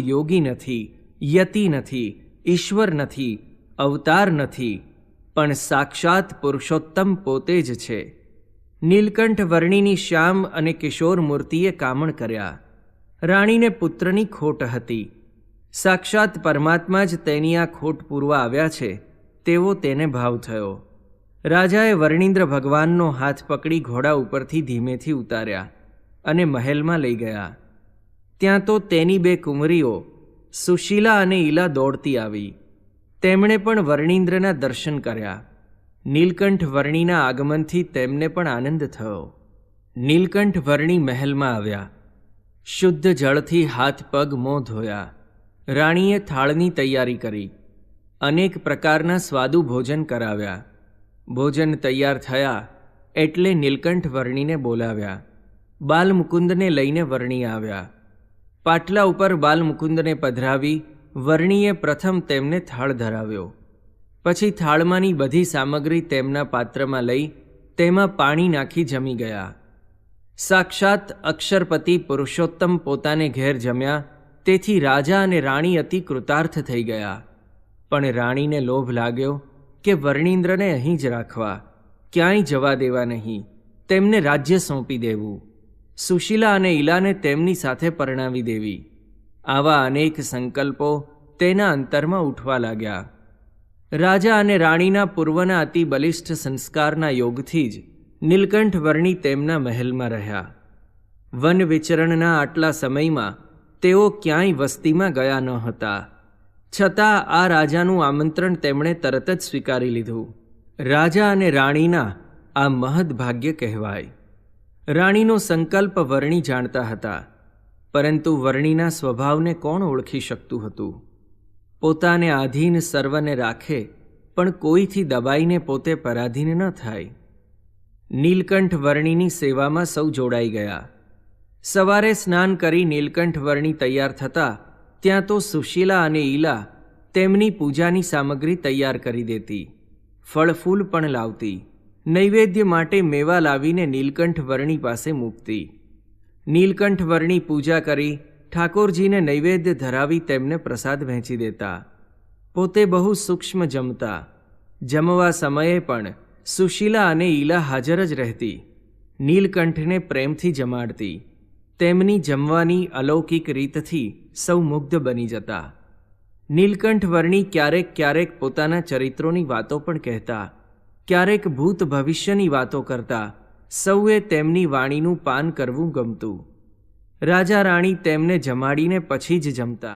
યોગી નથી, યતિ નથી, ઈશ્વર નથી, અવતાર નથી, પણ સાક્ષાત પુરુષોત્તમ પોતે જ છે. નીલકંઠ વર્ણિની શ્યામ અને કિશોર મૂર્તિએ કામણ કર્યા. રાણીને પુત્રની ખોટ હતી. સાક્ષાત પરમાત્મા જ તેની આ ખોટ પૂરવા આવ્યા છે તેવો તેને ભાવ થયો. રાજાએ વર્ણિન્દ્ર ભગવાનનો હાથ પકડી ઘોડા ઉપરથી ધીમેથી ઉતાર્યા અને મહેલમાં લઈ ગયા. ત્યાં તો તેની બે કુંવરીઓ સુશીલા અને ઈલા દોડતી આવી. તેમણે પણ વર્ણિન્દ્રના દર્શન કર્યા. નીલકંઠ વર્ણિના આગમનથી તેમને પણ આનંદ થયો. નીલકંઠ વર્ણિ મહેલમાં આવ્યા. શુદ્ધ જળથી હાથ પગ મોં ધોયા. રાણીએ થાળની તૈયારી કરી. અનેક પ્રકારના સ્વાદુ ભોજન કરાવ્યા. ભોજન તૈયાર થયા એટલે નીલકંઠ વર્ણિને બોલાવ્યા. બાલમુકુંદને લઈને વર્ણિ આવ્યા. પાટલા ઉપર બાલમુકુંદને પધરાવી વર્ણિએ પ્રથમ તેમને થાળ ધરાવ્યો. પછી થાળમાંની બધી સામગ્રી તેમના પાત્રમાં લઈ તેમાં પાણી નાખી જમી ગયા. સાક્ષાત અક્ષરપતિ પુરુષોત્તમ પોતાને ઘેર જમ્યા, તેથી રાજા અને રાણી અતિ કૃતાર્થ થઈ ગયા. પણ રાણીને લોભ લાગ્યો કે વર્ણિન્દ્રને અહીં જ રાખવા, ક્યાંય જવા દેવા નહીં, તેમને રાજ્ય સોંપી દેવું, સુશીલા અને ઈલાને તેમની સાથે પરણાવી દેવી. આવા અનેક સંકલ્પો તેના અંતરમાં ઉઠવા લાગ્યા. રાજા અને રાણીના પૂર્વના અતિ બલિષ્ઠ સંસ્કારના યોગથી જ નીલકંઠ વર્ણિ તેમના મહેલમાં રહ્યા. વન વિચરણના આટલા સમયમાં તેઓ ક્યાંય વસ્તીમાં ગયા ન હતા. છતાં આ રાજાનું આમંત્રણ તેમણે તરત જ સ્વીકારી લીધું. રાજા અને રાણીના આ મહદભાગ્ય કહેવાય. રાણીનો સંકલ્પ વર્ણિ જાણતા હતા, પરંતુ વર્ણિના સ્વભાવને કોણ ઓળખી શકતું હતું? પોતાને આધીન સર્વને રાખે, પણ કોઈથી દબાઈને પોતે પરાધીન ન થાય. નીલકંઠ વર્ણિની સેવામાં સૌ જોડાઈ ગયા. સવારે સ્નાન કરી નીલકંઠ વર્ણિ તૈયાર થતા ત્યાં તો સુશીલા અને ઈલા તેમની પૂજાની સામગ્રી તૈયાર કરી દેતી. ફળ ફૂલ પણ લાવતી. નૈવેદ્ય માટે મેવા લાવીને નીલકંઠ વર્ણિ પાસે મૂકતી. નીલકંઠ વર્ણિ પૂજા કરી ઠાકોરજીને નૈવેદ્ય ધરાવી તેમને પ્રસાદ વહેંચી દેતા. પોતે બહુ સૂક્ષ્મ જમતા. જમવા સમયે પણ સુશીલા અને ઈલા હાજર જ રહેતી. નીલકંઠને પ્રેમથી જમાડતી. તેમની જમવાની અલૌકિક રીતથી સૌ મુગ્ધ બની જતા. નીલકંઠ વર્ણિ ક્યારેક ક્યારેક પોતાના ચરિત્રોની વાતો પણ કહેતા, ક્યારેક ભૂત ભવિષ્યની વાતો કરતા. સૌએ તેમની વાણીનું પાન કરવું ગમતું. રાજા રાણી તેમને જમાડીને પછી જ જમતા.